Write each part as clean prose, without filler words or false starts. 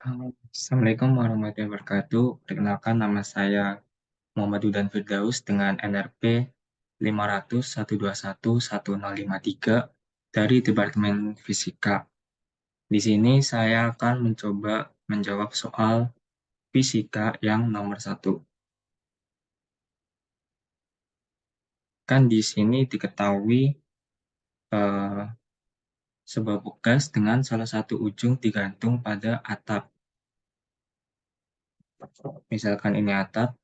Assalamualaikum warahmatullahi wabarakatuh. Perkenalkan nama saya Muhammad Hudan Firdaus dengan NRP 50012110053 dari Departemen Fisika. Di sini saya akan mencoba menjawab soal fisika yang nomor 1. Kan di sini diketahui eh, sebuah gas dengan salah satu ujung digantung pada atap. Misalkan ini atap,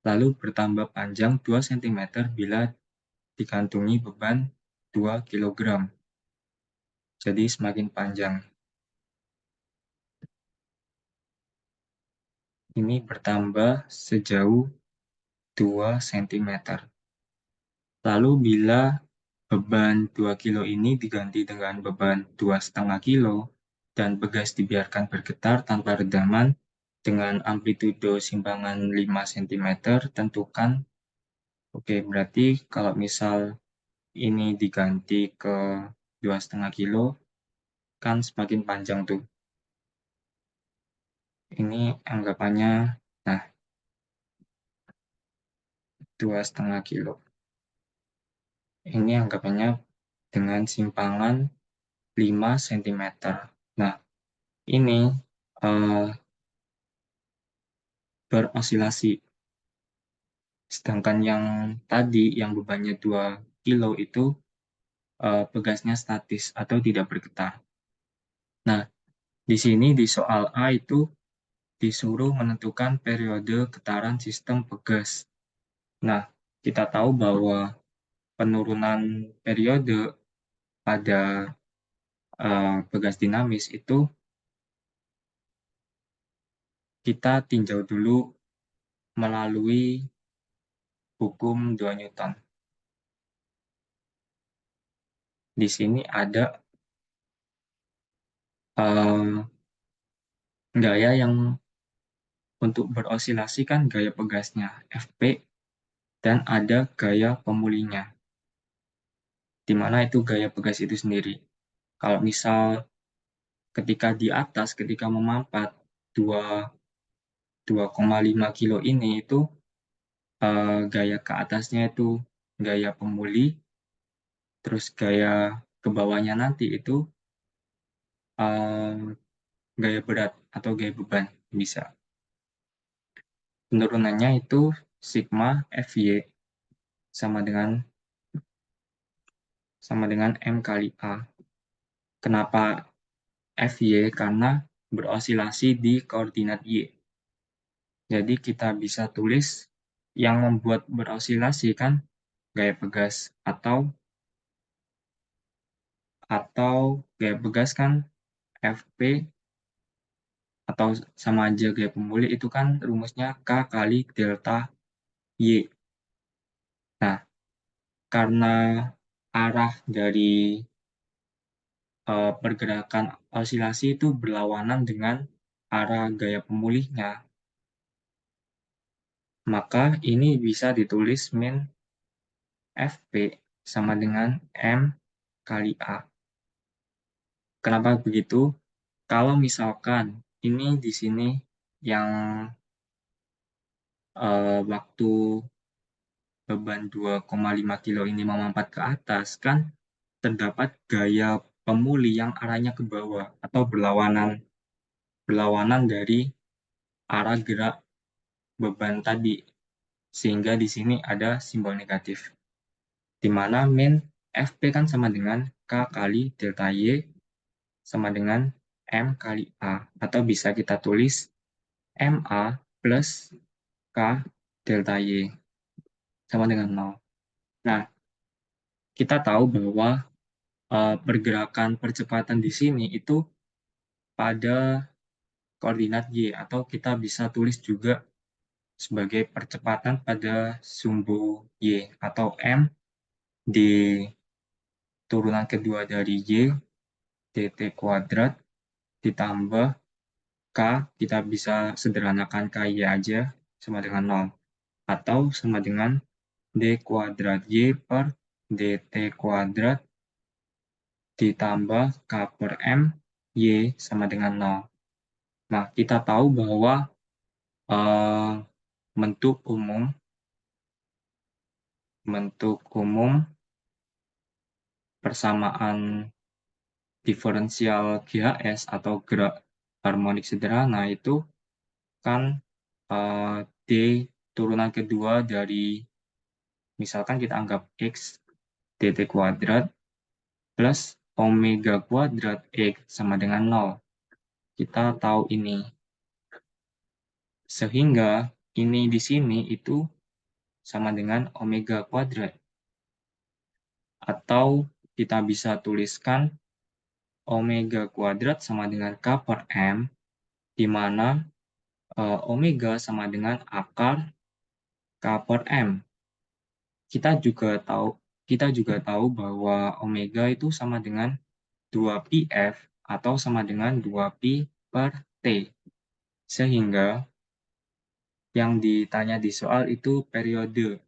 lalu bertambah panjang 2 cm bila dikantungi beban 2 kg. Jadi semakin panjang. Ini bertambah sejauh 2 cm. Lalu bila beban 2 kilo ini diganti dengan beban 2,5 kilo dan begas dibiarkan bergetar tanpa redaman dengan amplitudo simpangan 5 cm, tentukan. Oke, berarti kalau misal ini diganti ke 2,5 kilo, kan semakin panjang tuh. Ini anggapannya, nah, 2,5 kilo. Ini anggapannya dengan simpangan 5 cm. Nah, ini eh, berosilasi. Sedangkan yang tadi, yang bebannya 2 kilo itu pegasnya statis atau tidak bergetar. Nah, di sini di soal A itu disuruh menentukan periode getaran sistem pegas. Nah, kita tahu bahwa penurunan periode pada pegas dinamis itu kita tinjau dulu melalui hukum 2 Newton. Di sini ada gaya yang untuk berosilasi kan gaya pegasnya Fp, dan ada gaya pemulihnya, di mana itu gaya pegas itu sendiri. Kalau misal ketika di atas, ketika memampat 2,5 kilo ini itu gaya ke atasnya itu gaya pemulih, terus gaya ke bawahnya nanti itu gaya berat atau gaya beban bisa. Penurunannya itu sigma Fy sama dengan M kali A. Kenapa Fy? Karena berosilasi di koordinat Y. Jadi kita bisa tulis yang membuat berosilasi kan gaya pegas atau gaya pegas kan Fp, atau sama aja gaya pemulih itu kan rumusnya K kali delta Y. Nah, karena arah dari pergerakan osilasi itu berlawanan dengan arah gaya pemulihnya, maka ini bisa ditulis min Fp sama dengan M kali A. Kenapa begitu? Kalau misalkan ini di sini yang waktu beban 2,5 kilo ini memampat ke atas, kan terdapat gaya pemulih yang arahnya ke bawah atau berlawanan dari arah gerak beban tadi, sehingga di sini ada simbol negatif, di mana min Fp kan sama dengan K kali delta Y sama dengan M kali A, atau bisa kita tulis MA plus K delta Y sama dengan 0. Nah, kita tahu bahwa pergerakan percepatan di sini itu pada koordinat Y, atau kita bisa tulis juga sebagai percepatan pada sumbu Y, atau M di turunan kedua dari Y, dt kuadrat, ditambah K, kita bisa sederhanakan KY aja, sama dengan 0. Atau sama dengan D kuadrat Y per dt kuadrat ditambah K per M Y sama dengan 0. Nah, kita tahu bahwa eh, bentuk umum persamaan diferensial GHS atau gerak harmonik sederhana itu kan D turunan kedua dari, misalkan kita anggap X dt kuadrat plus omega kuadrat X sama dengan 0. Kita tahu ini. Sehingga ini di sini itu sama dengan omega kuadrat. Atau kita bisa tuliskan omega kuadrat sama dengan K per M, di mana omega sama dengan akar K per M. Kita juga tahu bahwa omega itu sama dengan 2πf atau sama dengan 2π per T. Sehingga yang ditanya di soal itu periode.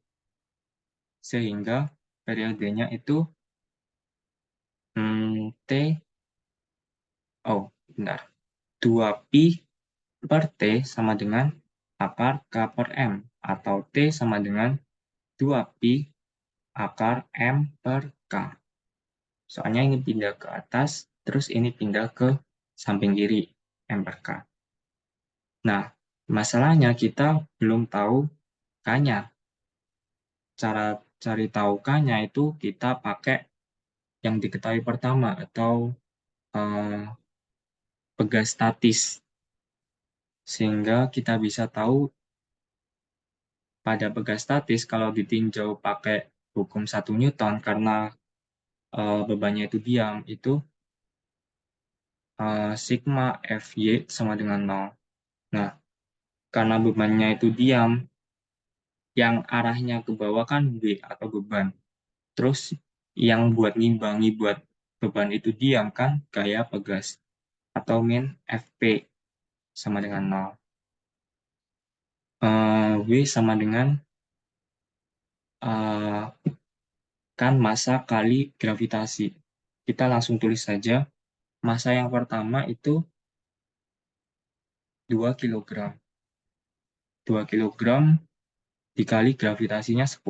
Sehingga periodenya itu T, oh benar, 2π per T sama dengan akar K per M. Atau T sama dengan 2π akar M per K. Soalnya ini pindah ke atas, terus ini pindah ke samping kiri, M per K. Nah, masalahnya kita belum tahu K-nya. Cara cari tahu K-nya itu kita pakai yang diketahui pertama, atau eh, pegastatis. Sehingga kita bisa tahu pada pegastatis kalau ditinjau pakai hukum 1 Newton, karena bebannya itu diam, itu sigma Fy sama dengan 0. Nah, karena bebannya itu diam, yang arahnya ke bawah kan B atau beban. Terus yang buat ngimbangi buat beban itu diam kan gaya pegas atau min Fp sama dengan 0. W sama dengan kan massa kali gravitasi. Kita langsung tulis saja. Massa yang pertama itu 2 kg. 2 kg dikali gravitasinya 10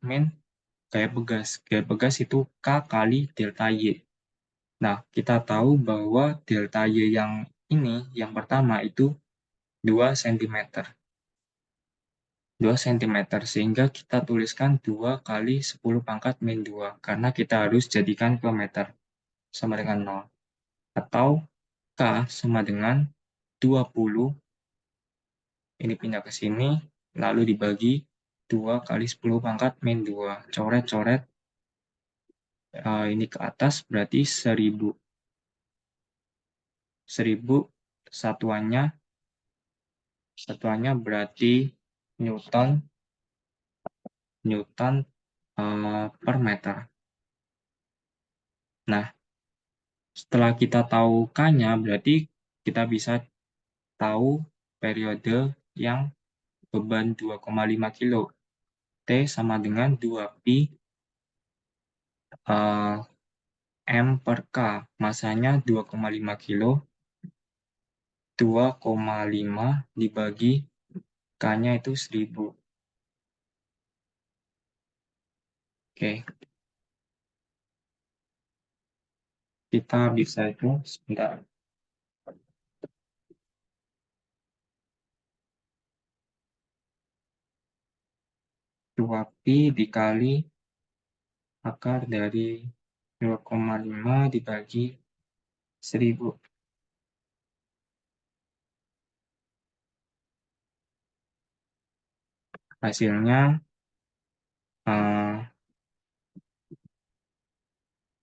min gaya pegas. Gaya pegas itu K kali delta Y. Nah, kita tahu bahwa delta Y yang ini, yang pertama itu 2 cm. 2 cm, sehingga kita tuliskan 2 kali 10 pangkat min 2, karena kita harus jadikan ke meter, sama dengan 0. Atau K sama dengan 20, ini pindah ke sini, lalu dibagi 2 kali 10 pangkat min 2. Coret-coret, ini ke atas berarti 1000. 1000 satuannya berarti Newton Newton per meter. Nah, setelah kita tahu K-nya, berarti kita bisa tahu periode yang beban 2,5 kilo. T sama dengan 2π M per K. Masanya 2,5 kilo. 2,5 dibagi K-nya itu 1000. Oke. Kita bisa itu sebentar. 2π dikali akar dari 2,5 dibagi 1000. Hasilnya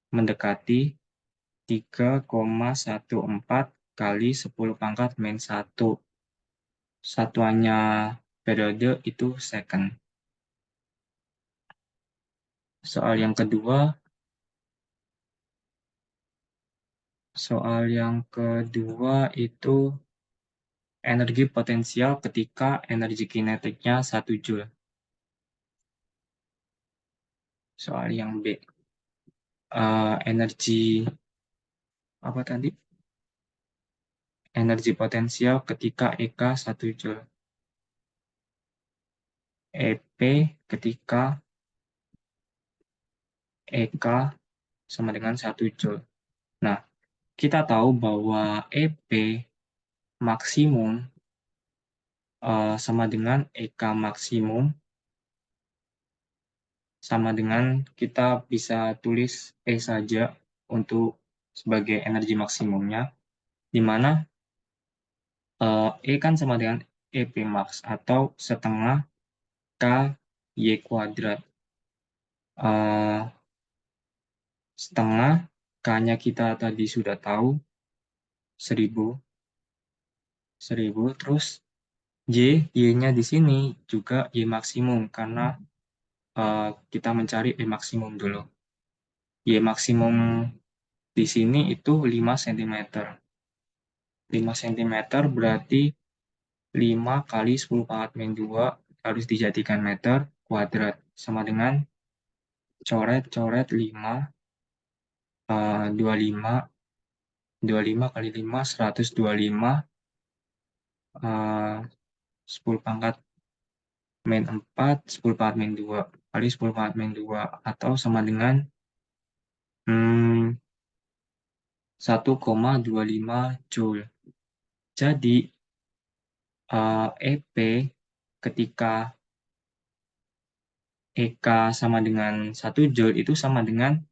mendekati 3,14 kali 10 pangkat min 1. Satuannya periode itu second. Soal yang kedua itu energi potensial ketika energi kinetiknya 1 Joule. Soal yang B. Energi apa tadi? energi potensial ketika EK 1 Joule. EP ketika EK sama dengan 1 Joule. Nah, kita tahu bahwa EP maksimum sama dengan EK maksimum sama dengan kita bisa tulis E saja untuk sebagai energi maksimumnya, di mana E kan sama dengan EP max atau setengah KY kuadrat. Setengah K-nya kita tadi sudah tahu 1000, terus Y-nya di sini juga Y maksimum karena kita mencari Y maksimum dulu. Y maksimum di sini itu 5 cm. 5 cm berarti 5 kali 10 pangkat min 2 harus dijadikan meter kuadrat. Sama dengan coret-coret 5, 25, 25 kali 5, 125, 10 pangkat min 4, 10 pangkat min 2 kali 10 pangkat min 2 atau sama dengan 1,25 Joule. Jadi, EP ketika EK sama dengan 1 Joule itu sama dengan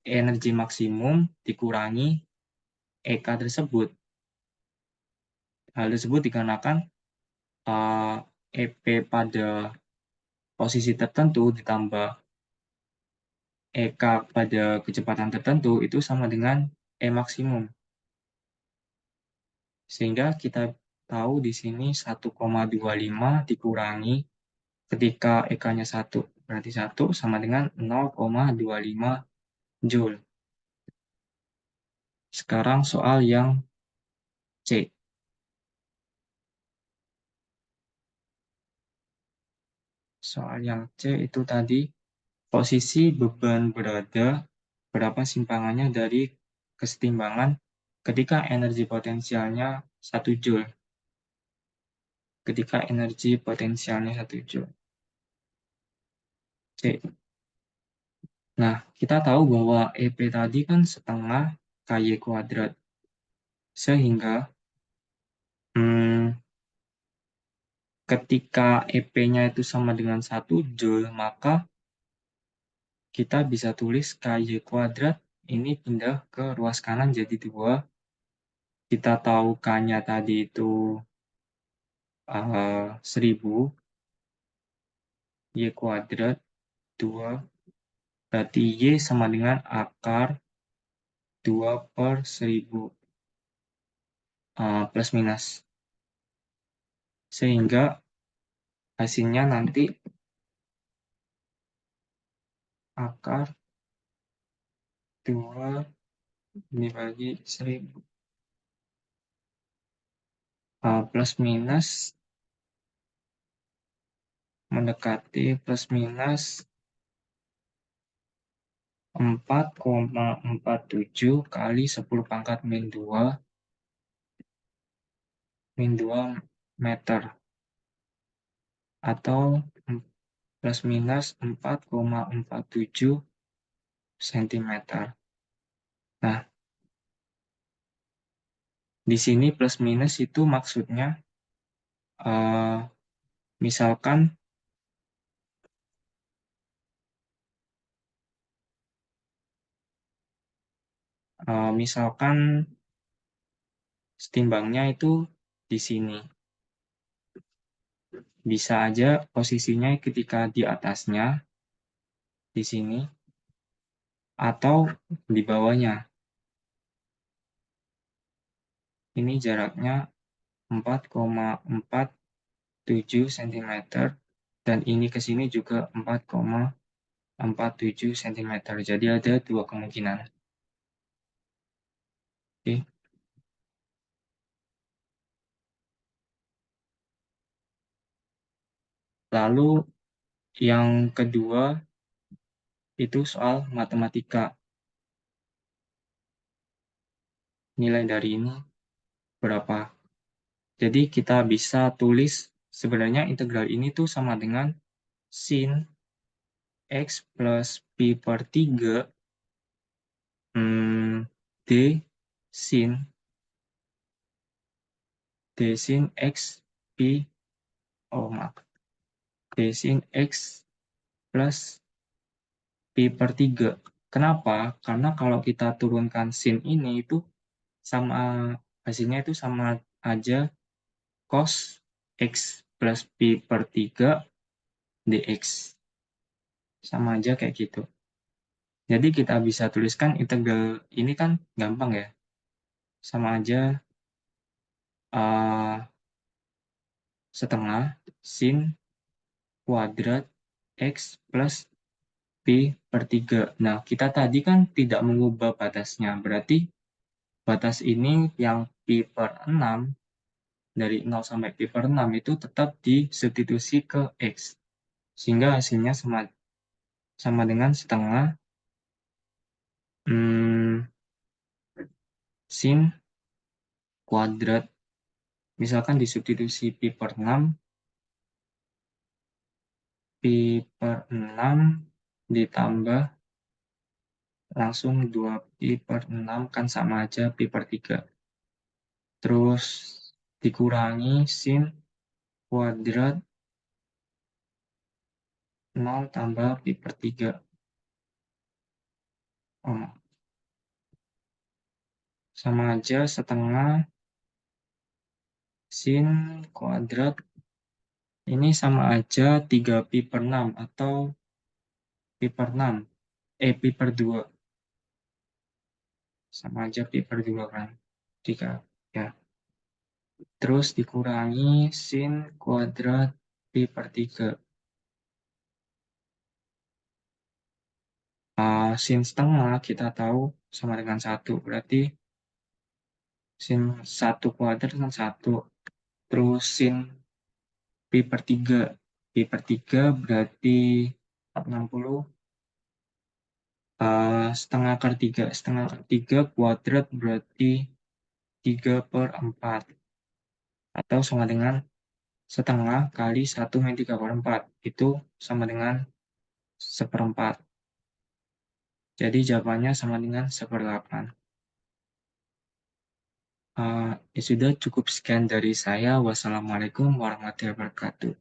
energi maksimum dikurangi EK tersebut. Hal tersebut dikarenakan EP pada posisi tertentu ditambah EK pada kecepatan tertentu itu sama dengan E maksimum. Sehingga kita tahu di sini 1,25 dikurangi ketika EK-nya 1. Berarti 1 sama dengan 0,25 Joule. Sekarang soal yang C. Soal yang C itu tadi posisi beban berapa simpangannya dari kesetimbangan ketika energi potensialnya 1 Joule. Ketika energi potensialnya 1 Joule. C. Nah, kita tahu bahwa EP tadi kan setengah KY kuadrat. Sehingga ketika EP-nya itu sama dengan 1 Joule, maka kita bisa tulis KY kuadrat ini pindah ke ruas kanan jadi 2. Kita tahu K-nya tadi itu 1000, Y kuadrat 2, berarti Y sama dengan akar 2 per 1000 plus minus. Sehingga hasilnya nanti akar 2 dibagi 1000 plus minus mendekati plus minus 4,47 kali 10 pangkat min 2 meter atau plus minus 4,47 cm. Nah, di sini plus minus itu maksudnya misalkan setimbangnya itu di sini. Bisa aja posisinya ketika di atasnya, di sini, atau di bawahnya. Ini jaraknya 4,47 cm, dan ini ke sini juga 4,47 cm. Jadi ada 2 kemungkinan. Oke. Lalu yang kedua itu soal matematika. Nilai dari ini berapa. Jadi kita bisa tulis sebenarnya integral ini tuh sama dengan sin X plus Pi per 3 D sin X Pi, oh maaf, D sin X plus Pi per 3. Kenapa? Karena kalau kita turunkan sin ini itu sama, hasilnya itu sama aja cos X plus Pi per 3 dx. Sama aja kayak gitu. Jadi kita bisa tuliskan integral ini kan gampang ya. Sama aja setengah sin kuadrat X plus Pi per 3. Nah, kita tadi kan tidak mengubah batasnya. Berarti batas ini yang Pi per 6, dari 0 sampai Pi per 6 itu tetap disubstitusi ke X. Sehingga hasilnya sama dengan setengah sin kuadrat. Misalkan disubstitusi Pi per 6, Pi per 6 ditambah langsung 2 Pi per 6 kan sama aja Pi per 3. Terus dikurangi sin kuadrat 0 tambah Pi per 3. Oh, sama aja setengah sin kuadrat ini sama aja 3 Pi per 6 atau Pi per 6. Pi per 2. Sama aja Pi per 2 kan. 3. Ya. Terus dikurangi sin kuadrat Pi per 3. Sin setengah kita tahu sama dengan 1. Berarti sin 1 kuadrat kan 1. Terus sin Pi per 3. Pi per 3 berarti 60. Setengah per 3. Setengah per 3 kuadrat berarti 3 per 4. Atau sama dengan setengah kali 1 min 3 per 4. Itu sama dengan seperempat. Jadi jawabannya sama dengan 1/8. Ya sudah, cukup sekian dari saya. Wassalamualaikum warahmatullahi wabarakatuh.